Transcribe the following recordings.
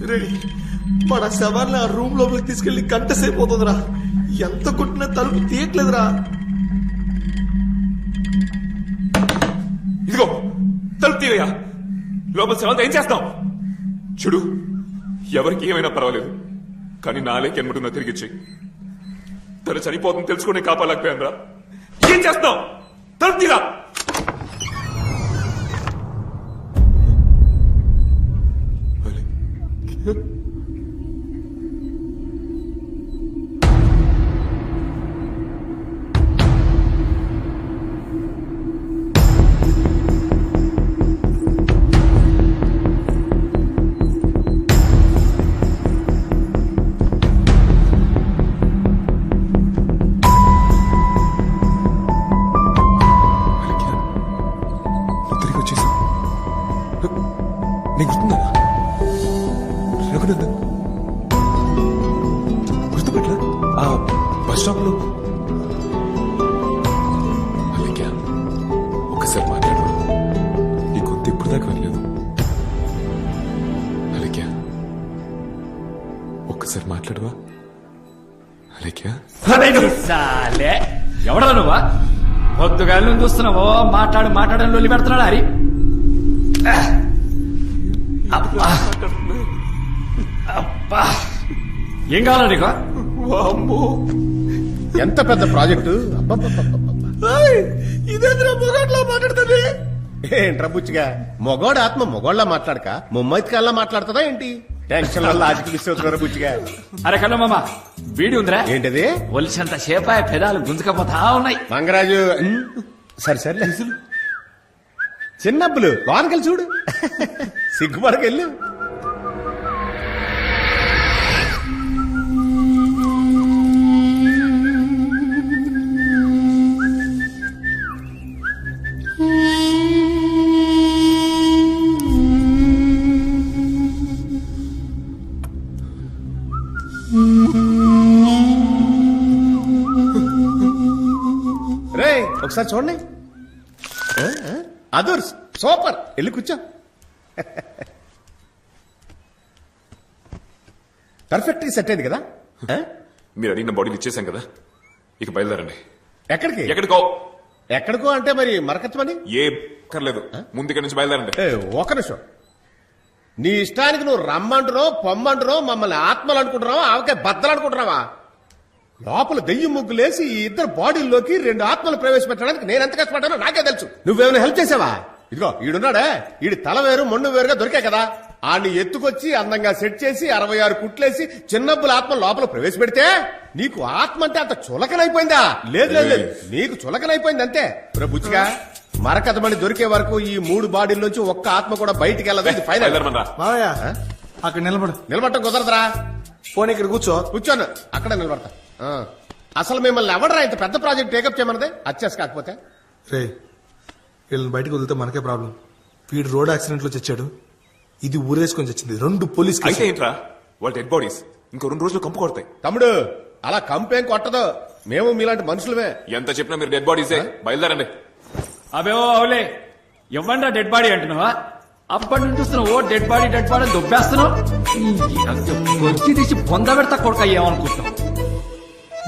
రే మన శవాన్ని ఆ రూమ్ లోపలికి తీసుకెళ్లి గంట సేపు అవుతుందిరా. ఎంత కొట్టినా తలుపు తీయట్లేదురా. ఇదిగో తలుపు తీవయ్యా. లోపల శవాలతో ఏం చేస్తాం? చూడు, ఎవరికి ఏమైనా పర్వాలేదు, కానీ నాలేకి ఎన్నుకుంటుందో తిరిగిచ్చి. తను చనిపోతుంది తెలుసుకునే కాపాడలేకపోయాను రా. ఏం చేస్తాం? తలుపు తీరా. నీకు గుర్తుందా రఘునందన్? గుర్తుపట్ల ఆ బస్ స్టాప్ లో అలాగే ఒక్కసారి మాట్లాడు. నీ గొంతు ఇప్పుడు దాకా వెళ్ళలేదు. అలాగే ఒక్కసారి మాట్లాడువా? అలాగే ఎవడరా నువ్వా? పొద్దుగా చూస్తున్నావో మాట్లాడని లొల్లి పెడుతున్నాడు. హరి ఏం కావాలా నీకు? ఎంత పెద్ద ప్రాజెక్టు! ఇదేంద్రా మొగాట్లా మాట్లాడుతుంది? ఏంట్రా బుచ్చిగా, మొగోడు ఆత్మ మొగోళ్ళ మాట్లాడక ముమ్మైత్ కల్లా మాట్లాడుతుందా ఏంటి? టెన్షన్ వల్ల ఆదికి మిస్ అవుతున్నారు బుచ్చిగా. అరే కల్లో మామ, వీడి ఉందిరా. ఏంటది? ఒలిసంత చేపాయ పెదాలు గుంజుకపోతా ఉన్నాయి. మంగరాజు సరే సరే, చిన్నప్పులు లోనకెళ్ళి చూడు, సిగ్గుపడకెళ్ళు. రే ఒకసారి చూడండి. అదర్స్ సూపర్, వెళ్ళి కూర్చో. పర్ఫెక్ట్ సెట్ అయింది కదా? మీరు అడిగిన బాడీలు ఇచ్చేసాం కదా, ఇక బయలుదేరండి. ఎక్కడికి? ఎక్కడికో. ఎక్కడికో అంటే మరి మరకచ్చమని ఏ కర్లేదు, ముందు ఇక్కడి నుంచి బయలుదేరండి. ఒక నిమిషం, నీ ఇష్టానికి నువ్వు రమ్మంటున్నావు, పొమ్మంటున్నావు, మమ్మల్ని ఆత్మలు అనుకుంటున్నావా, ఆవకే బద్దలు అనుకుంటున్నావా? లోపల దెయ్యం ముగ్గులేసి ఈ ఇద్దరు బాడీల్లోకి 2 ఆత్మలు ప్రవేశపెట్టడానికి నేను ఎంత కష్టపడ్డానో నాకే తెలుసు. నువ్వేమైనా హెల్ప్ చేసావా? ఇదిగో ఈడున్నాడే, ఈడి తల వేరు మొండు వేరుగా దొరికాయి కదా, ఆడిని ఎత్తుకొచ్చి అందంగా సెట్ చేసి 66 కుట్లేసి చిన్నబ్బుల ఆత్మ లోపల ప్రవేశపెడితే నీకు ఆత్మ అంటే అంత చులకనైపోయిందా? లేదు లేదు లేదు, నీకు చులకనైపోయింది అంతే. బుచ్చిగా, మరకతమని దొరికే వరకు ఈ 3 బాడీల నుంచి ఒక్క ఆత్మ కూడా బయటికి వెళ్ళదు. ఇది ఫైనల్. మావయ్య అక్కడ నిలబడటం కుదరదురా. పోనీ ఇక్కడ కూర్చోను, అక్కడ నిలబడతా. అసలు మిమ్మల్ని ఎవడరా ఇంత పెద్ద ప్రాజెక్ట్ టేకప్ చేయమన్నదే? అచ్చేసి కాకపోతే రే, వీళ్ళని బయటకు వదిలితే మనకే ప్రాబ్లం. వీడు రోడ్ యాక్సిడెంట్ లో చచ్చాడు, ఇది ఊరేసుకొని చచ్చింది. 2 పోలీస్ అయితే ఏంట్రా, వాళ్ళ డెడ్ బాడీస్ ఇంకో 2 రోజులు కంపు కొడతాయి. తమ్ముడు, అలా కంపేం కొట్టదు, మేము మీలాంటి మనుషులమే. ఎంత చెప్పినా మీరు డెడ్ బాడీసే. బయలుదేరండి. అవేవో అవులే, ఇవ్వండి డెడ్ బాడీ అంటున్నావా? అప్పటి నుంచి చూస్తున్నావు ఓ డెడ్ బాడీ దొబ్బేస్తున్నావు. కొద్ది తీసి పొంద పెడతా కొడుక ఏమనుకుంటున్నావు?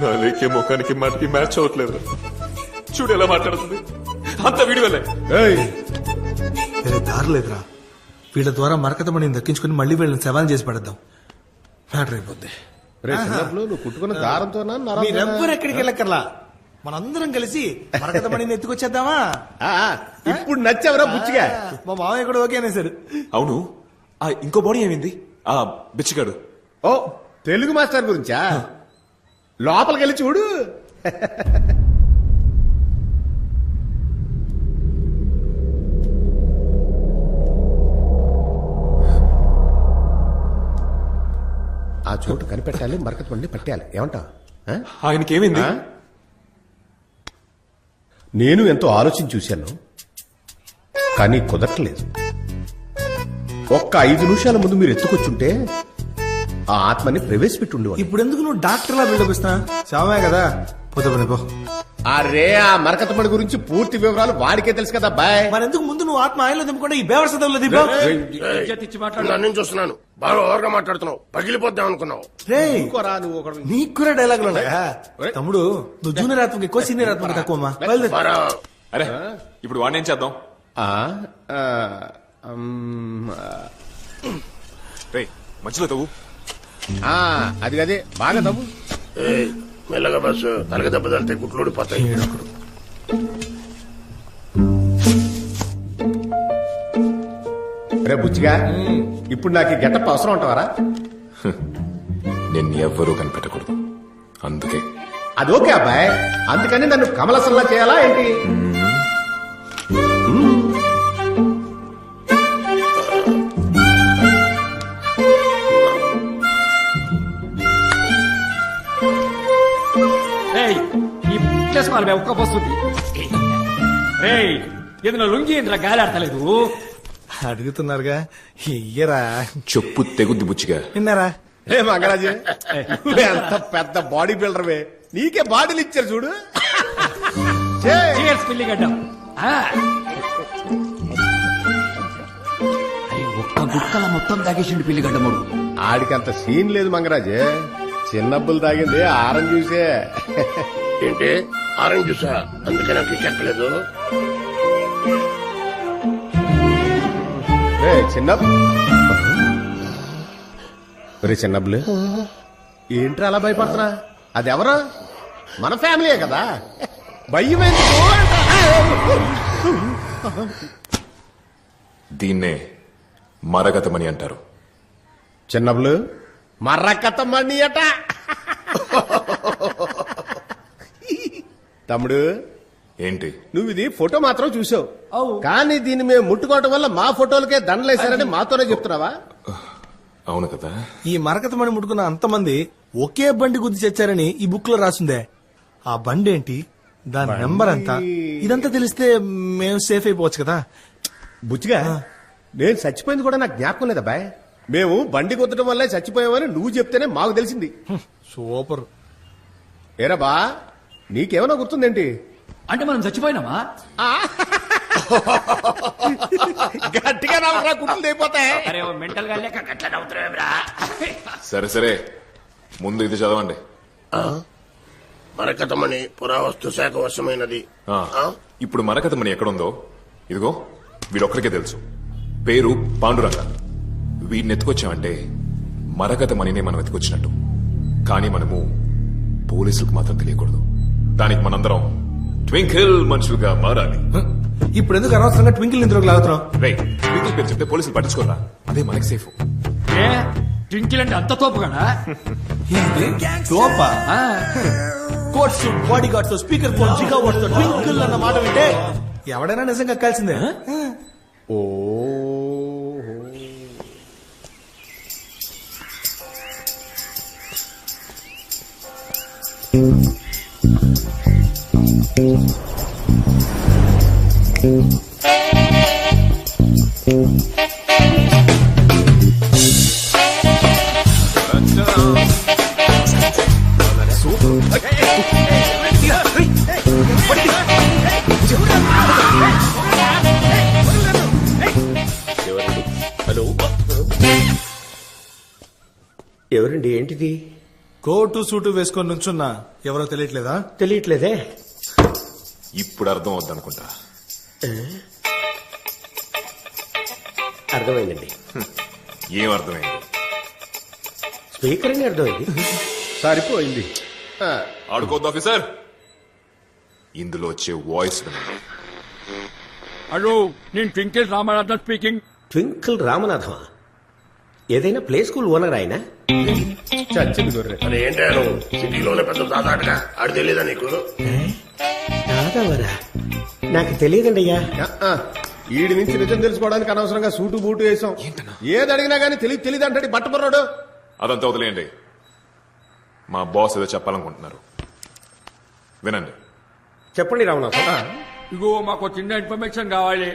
నా లేకే ముఖానికి మాటికి మ్యాచ్ అవ్వట్లేదు. చూడు ఎలా మాట్లాడుతుంది, అంత వీడి వల్లే. వేరే దారి లేదురా, వీళ్ళ ద్వారా మరకతమణిని దక్కించుకుని మళ్ళీ వీళ్ళని సవాల్ చేసి పడేద్దాం. మ్యాటర్ అయిపోద్ది. నువ్వు కుట్టుకున్న దారంతో మీరెవ్వరు ఎక్కడికి వెళ్ళక్కర్లా, మనందరం కలిసి మరకతమణిని ఎత్తుకొచ్చేద్దామా? ఇప్పుడు నచ్చావరా బుచ్చిగా? మా మామయ్య కూడా ఓకే అనేసారు. అవును, ఆ ఇంకో బాడీ ఏమైంది? ఆ బిచ్చిగాడు. ఓ తెలుగు మాస్టర్ గురించా? లోపలికి వెళ్ళి చూడు. ఆ చోటు కనిపెట్టాలి, మరకత పండి పట్టేయాలి. ఏమంటావు? ఆయనకి ఏమైంది? నేను ఎంతో ఆలోచించి చూశాను, కానీ కుదరట్లేదు. ఒక్క 5 నిమిషాల ముందు మీరు ఎత్తుకొచ్చుంటే ఆ ఆత్మని ప్రవేశపెట్టి ఉండేవాడు. ఇప్పుడు ఎందుకు నువ్వు డాక్టర్ లా బిల్డప్ ఇస్తున్నా? చావమే కదా, పోతే పని పో. అరే ఆ మరకతమణి గురించి పూర్తి వివరాలు వాడికే తెలుసు కదా బాయ్. మరెందుకు ముందు నువ్వు ఆత్మ ఆయనలో దింపకుండా ఈ బేవర్ సదంలో దింపావు? ఇజ్జత్ ఇచ్చి మాట్లాడు. నన్ను చూస్తున్నాను బాగా ఓవర్గా మాట్లాడుతున్నావు, పగిలిపోద్దాం అనుకున్నావు. రేయ్, ఇంకోరా నువ్వు ఒకడు. నీకు కూడా డైలాగులు ఉన్నాయా? తమ్ముడు నువ్వు జూనియర్ ఆత్మకి ఎక్కువ, సీనియర్ ఆత్మకి తక్కువ అమ్మా. బయలుదేరు. మరా అరే ఇప్పుడు వాడిని ఏం చేద్దాం? ఆ, ఆ, ఉమ్, రే మధ్యలో తవ్వు. ఆ, అది కదే బాగా తమ్ము. ఏయ్, మెల్లగా బస్సు తలగ దెబ్బ తలితే గుట్లు ఊడిపోతాయి. రే బుచ్చిగా, ఇప్పుడు నాకు ఈ గెటప్ అవసరం ఉంటావారా? నేను ఎవ్వరూ కనిపెట్టకూడదు, అందుకే. అది ఓకే అబ్బాయి, అందుకని నన్ను కమలసల్లా చేయాలా ఏంటి? ఏయ్, ఈ ప్లేస్ వాళ్ళ ఒక్క వస్తుంది. ఏయ్, ఏదైనా లుంగి ఏంద్రా గాలి ఆడతలేదు? అడుగుతున్నారుగా, ఇయ్యరా. చెప్పు తెగుద్ది బుచ్చిగా. విన్నారా? ఏ మంగరాజు, నువ్వు ఎంత పెద్ద బాడీ బిల్డర్వే, నీకే బాడీలు ఇచ్చారు చూడు. చేయ్. Cheers, పిల్లిగడ్డం. ఆ. అరే, ఒక్క గుక్కల మొత్తం తాగేసిండు పిల్లిగడ్డముడు. ఆడికంత సీన్ లేదు మంగరాజు, చిన్నబ్బులు తాగింది ఆరం చూసే. ఏంటి ఆరెంజ్ జ్యూసా? అందుకే నాకు ఎక్కలేదు. చిన్నబ్బులు ఏంట్రా అలా భయపడుతున్నా? అది ఎవరు? మన ఫ్యామిలీయే కదా, భయమేందుకు? దీన్నే మరగతమని అంటారు. చిన్నబ్బులు మర్రకథ మణి అట. తమ్ముడు ఏంటి? నువ్వు ఇది ఫోటో మాత్రం చూసావు, అవు. కానీ దీన్ని మేము ముట్టుకోవటం వల్ల మా ఫోటోలకే దండలేశారని మాతోనే చెప్తున్నావా? అవును కదా. ఈ మరకతమణి ముట్టుకున్న అంతమంది ఒకే బండి గుద్ది చచ్చారని ఈ బుక్ లో రాసుందే. ఆ బండి ఏంటి, దాని నెంబర్ ఎంత, ఇదంతా తెలిస్తే మేము సేఫ్ అయిపోవచ్చు కదా. బుచ్చిగా, నేను చచ్చిపోయింది కూడా నాకు జ్ఞాపకం లేదా బాయ్? మేము బండి కొట్టడం వల్లే చచ్చిపోయామని నువ్వు చెప్తేనే మాకు తెలిసింది. సూపర్. ఏరా బా, నీకేమైనా గుర్తుందేంటి? అంటే మనం చచ్చిపోయినామా? గట్టిగా నవ్వరా, గుర్తులు అయిపోతాయి. అరే మెంటల్ గా లేక గట్ల నవ్వుతున్నావేంరా? సరే సరే, ముందు ఇది చదవండి. మరకతమణి పురావస్తు శాఖ వశమైనది. ఆ, ఇప్పుడు మరకతమణి ఎక్కడుందో ఇదిగో వీడొక్కరికే తెలుసు. పేరు పాండురంగ. వీడిని ఎత్తుకొచ్చామంటే మరకతమణినే మనం ఎత్తుకొచ్చినట్టు. కానీ మనము పోలీసులకు మాత్రం తెలియకూడదు. దానికి మనందరం ట్వింకిల్ మనుషులుగా మారాలి. ఇప్పుడు ఎందుకు అనవసరంగా ట్వింకిల్ నిద్రకు లాగుతున్నాం? రే, ట్వింకిల్ పేరు చెప్తే పోలీసులు పట్టించుకోరా, అదే మనకి సేఫ్. ఏ ట్వింకిల్ అంటే అంత తోపు కదా? తోపా? Coats, body guards, speaker phone, giga watts, twinkle అన్న మాట వింటే ఎవడైనా నిజంగా కలిసిందే. ఓ హలో, ఎవరండి? ఏంటిది? కోటు సూటు వేసుకొని నుంచున్నా ఎవరో తెలియట్లేదా? తెలియట్లేదే. ఇప్పుడు అర్థం అవుద్దనుకుంటా. అర్థమైందండి. ఏం అర్థమైంది? స్పీకర్ అని అర్థమైంది. సరిపోయింది. ఆడుకోద్దు ఆఫీసర్. ఇందులో వచ్చే వాయిస్ వినండి. హలో, నేను ట్వింకిల్ రామనాథన్ స్పీకింగ్. ట్వింకిల్ రామనాథమా? ఏదైనా ప్లే స్కూల్ ఓనర్ ఆయన? చచ్చింది గొర్రె. అరే ఏంటా నువ్వు సిటీలోనే పెద్ద దాదాటగా ఆడు తెలీదా నీకు? రాదవరా? నాకు తెలియదండి అయ్యా. ఈడి నుంచి నిజం తెలుసుకోవడానికి అనవసరంగా సూటు బూటు వేసాం. ఏది అడిగినా గానీ తెలియదు అంటాడు బట్టపర్రాడు. అదంతా వదిలేయండి. మా బాస్ ఏదో చెప్పాలనుకుంటున్నారు, వినండి. చెప్పండి రామనాథం. ఇగో మాకు చిన్న ఇన్ఫర్మేషన్ కావాలి.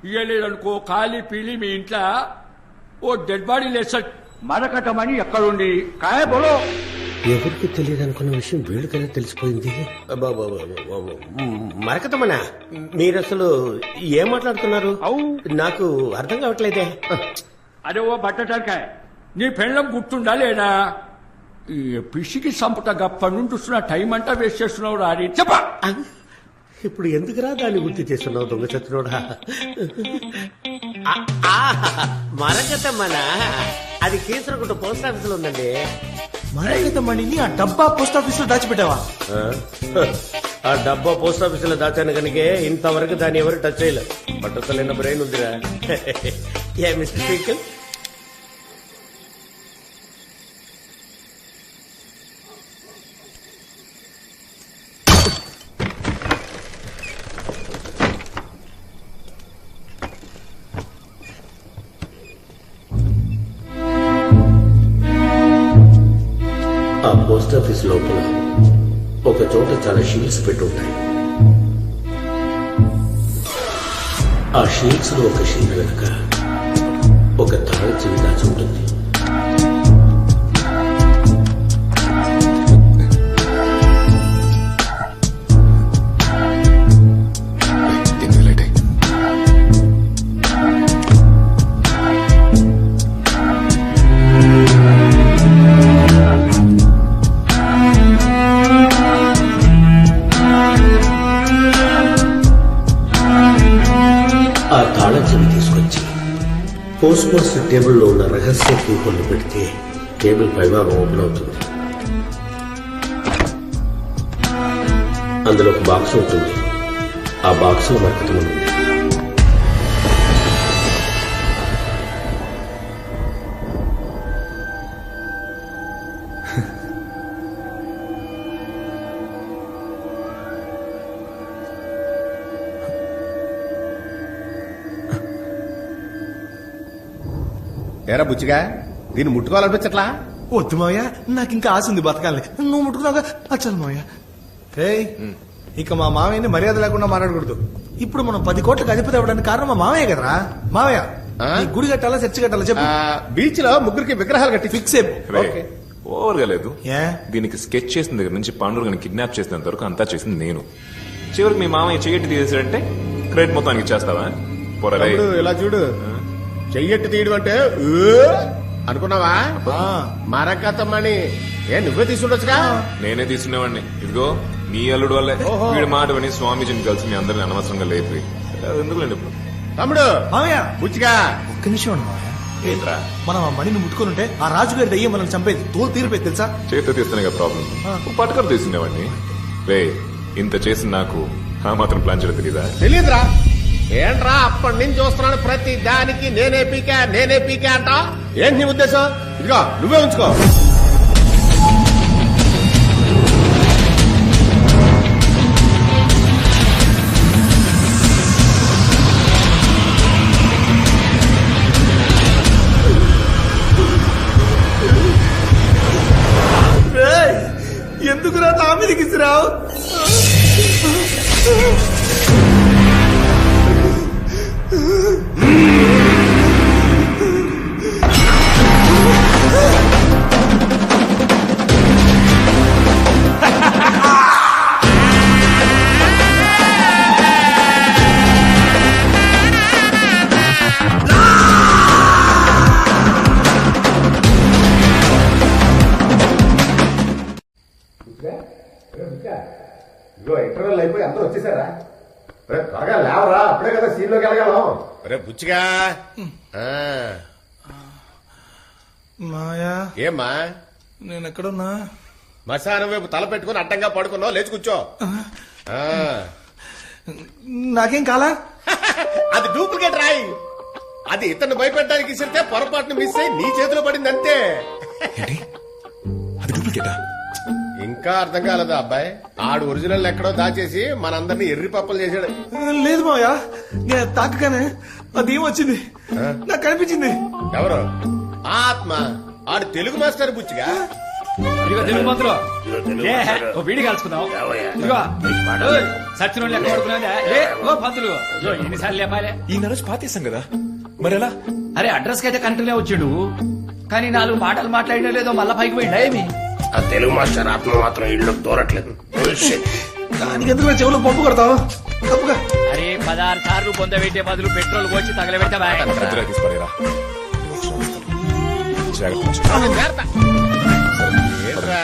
ఇయ్యలేదనుకో ఖాళీ పీలి మీ ఇంట్లో ఓ డెడ్ బాడీ లేదు సార్. మరకటమని ఎక్కడుంది? కాయ బోలో. ఎవరికి తెలియదు అనుకున్న విషయం వీళ్ళకైనా తెలిసిపోయింది. మరకతమనా మీరు అసలు ఏం మాట్లాడుతున్నారు? నాకు అర్థం కావట్లేదే. అరే ఓ బట్టటాకాయ, నీ పెళ్ళం గుర్తుండా లేదా? ఈ పిసికి సంపుట గప్పటి నుండి చూస్తున్న టైం అంతా వేస్ట్ చేస్తున్నావు రాని చెప్ప. ఇప్పుడు ఎందుకురా దాన్ని గుర్తు చేస్తున్నావు దొంగ చచ్చినోడా? మరకతమ్మనా అది కీసరగుట్ట పోస్ట్ ఆఫీస్ లో ఉందండి. మరకత మణిని ఆ డబ్బా పోస్ట్ ఆఫీస్ లో దాచిపెట్టావా? ఆ డబ్బా పోస్ట్ ఆఫీస్ లో దాచాను కనుకే ఇంతవరకు దాన్ని ఎవరు టచ్ చేయలేదు. పట్టసలైన బ్రెయిన్ ఉందిరా. ఏ మిస్టర్ ట్వింకిల్, ఆ పోస్ట్ ఆఫీస్ లోపల ఒక చోట చాలా షీల్డ్స్ పెట్టి ఉంటాయి. ఆ షీల్డ్స్ లో ఒక షీల్డ్ వెనుక ఒక తాళం చెవి దాచి ఉంటుంది. ఎందుకు లేట్ అయ్యి? ఆ తాళం చెవి తీసుకొచ్చి పోస్ట్ మాస్టర్ టేబుల్లో ఉన్న రహస్య కీహోల్ని పెడితే టేబుల్ పైభాగం ఓపెన్ అవుతుంది. అందులో ఒక బాక్స్ ఉంటుంది. ఆ బాక్స్ లో మరకతం ఉంది. ఏరా బుచ్చిగా, దీన్ని ముట్టుకోవాలనిపించట్లా? వద్దు మావయ్య, నాకు ఇంకా ఆశ ఉంది బతకాలని. నువ్వు ముట్టుకున్నావుగా, అచ్చలు మావయ్య. ఏయ్, ఇక మా మావయ్యని మర్యాద లేకుండా మాట్లాడకూడదు. ఇప్పుడు మనం 10 కోట్లకు అధిపతి అవ్వడానికి కారణం మా మావయ్య కదరా. మావయ్య, ఈ గుడి కట్టాలా చర్చి కట్టాలా చెప్పు. బీచ్ లో ముగ్గురికి విగ్రహాలు కట్టి ఫిక్స్ అయిపో. ఓకే. ఓవర్గా లేదు. ఏ? దీనికి స్కెచ్ చేసిన దగ్గర నుంచి పాండురంగని కిడ్నాప్ చేసినంత వరకు అంతా చేసింది నేను. చివరికి మీ మామయ్య చెయ్యట్టి తీసేసాడంటే క్రెడిట్ మొత్తం ఆయనకి ఇచ్చేస్తావా? పొరలే. తమ్ముడు, ఇలా చూడు, చెయ్యట్టు తీయడం అంటే అనుకున్నావా? మరకతమ్మని నువ్వే తీసుకుంటొచ్చుగా. నేనే తీసుకునేవాడిని. ఇదిగో నీ అల్లుడు వల్లే వీడి మాట విని స్వామీజీని కలిసి మీ అందరిని అనవసరంగా లేపి ఎందుకులేండి ఇప్పుడు. తమ్ముడు, మావయ్య బుచ్చిగా, ఒక్క నిమిషం ఉండు మావయ్య. ఏంట్రా? మనం ఆ మణిని ముట్టుకుని ఉంటే ఆ రాజుగారి దయ్యం మనల్ని చంపేది. తోలు తీరిపోయి తెలుసా? చేతితో తీస్తేనే ప్రాబ్లం. పట్టుకర తీసుకునేవాడిని. రే, ఇంత చేసిన నాకు ఆ మాత్రం ప్లాన్ చేయడం తెలీదా? తెలియదురా. ఏంట్రా అప్పటి నుంచి చూస్తున్నాను, ప్రతి దానికి నేనే పీకా అంట. ఏంటి నీ ఉద్దేశం? ఇదిగో నువ్వే ఉంచుకో. ఎందుకురా నా మీదకి ఇసిరావు? ఇదిగో ఇంటర్వెల్ అయిపోయి అందరూ వచ్చేసారా? త్వరగా లేవరా, అప్పుడే కదా సీన్ లోకి వెళ్ళగలం. రే బుచ్చిగా. మాయా, ఏమ్మా నేను ఎక్కడున్నా? మశానం వైపు తల పెట్టుకుని అడ్డంగా పడుకున్నావు, లేచి కూర్చో. నాకేం కాలా? అది డూప్లికేట్ రాయి. అది ఇతన్ని భయపెట్టడానికి ఇస్తే పొరపాటును మిస్ అయి నీ చేతిలో పడింది అంతే. ఏంటి? అది డూప్లికేటా? ఇంకా అర్థం కాలేదా అబ్బాయి? ఆడు ఒరిజినల్ ఎక్కడో దాచేసి మనందరినీ ఎర్రి పప్పలు చేశాడు. లేదు మావయ్య, నేను తాకగానే అది ఏమొచ్చింది నాకు కనిపించింది. ఎవరు? ఆత్మ. ఆడు తెలుగు మాస్టర్ బుచ్చిగా. ఇదిగో తెలుగు మంత్రులు వీడి కలుసుకుందాం. ఇదిగో సచిన లెక్క పడుకున్నా. ఓ పంతులు, ఎన్నిసార్లు లేపాలే? ఈ నరోజు పాతేసాం కదా, మరెలా? అరే అడ్రస్ కి అయితే కంట్రీలే వచ్చిండు, కానీ 4 మాటలు మాట్లాడినా లేదో మళ్ళా పైకి పోయిండా ఏమి? ఆ తెలుగు మాస్టర్ ఆత్మ మాత్రం ఇల్లు దూరట్లేదు Bullshit. దానికి ఎందుకు నా చెవులో పంపు కొడతావు తప్పుగా అరే 16 సార్లు పొందబెట్టే బదులు పెట్రోల్ పోసి తగలబెట్టవా పెద్దగా తీసుకురా జాగ్రత్త ఏంట్రా